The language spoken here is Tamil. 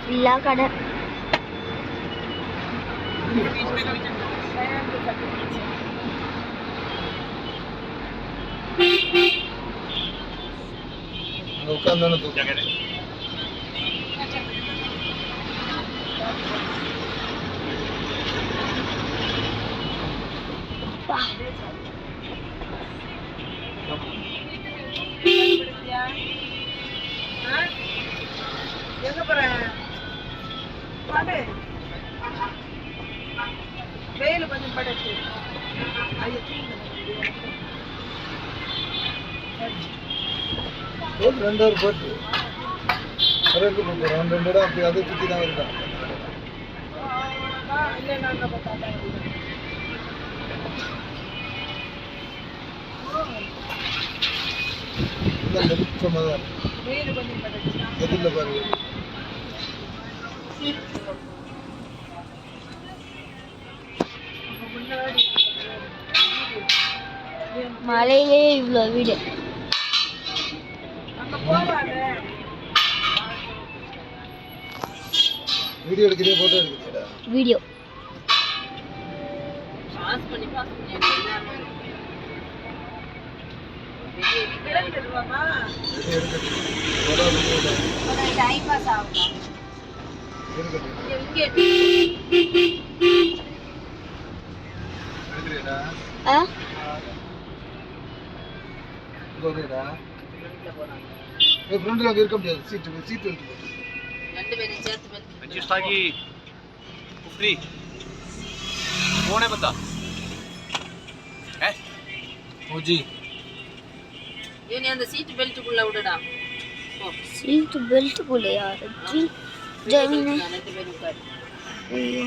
ஃபுல்லா கடை. உட்கார்ந்தானே தூக்கம். எங்க போற பாடு வெயில் கொஞ்சம் படுத்து ரெண்டு ஹவர் போட்டு ரெண்டு போகிறோம். 2 இடம் அப்படி அதை சுற்றி தான் இருக்கான். இல்லை நாங்கள் பார்த்தா வெயில் கொஞ்சம் படுத்து எதிரில் பாருங்க. மலையிலே இவ்வளோ வீடு. வீடியோ எடுக்கிறியா போட்டோ எடுக்கிறியாடா? வீடியோ ஃப்ரெண்டில் அங்கே இருக்க முடியாது. சீட்டு ரெண்டு பேரும் சேர்த்து मंजूस था कि कुफरी कौन है बंदा है फौजी. ये नहीं अंदर सीट बेल्ट कुल्ला उड़ना सीट बेल्ट बोले यार जी जमीन है। ரெண்டு பேரும் உட்காரு. ஐயோ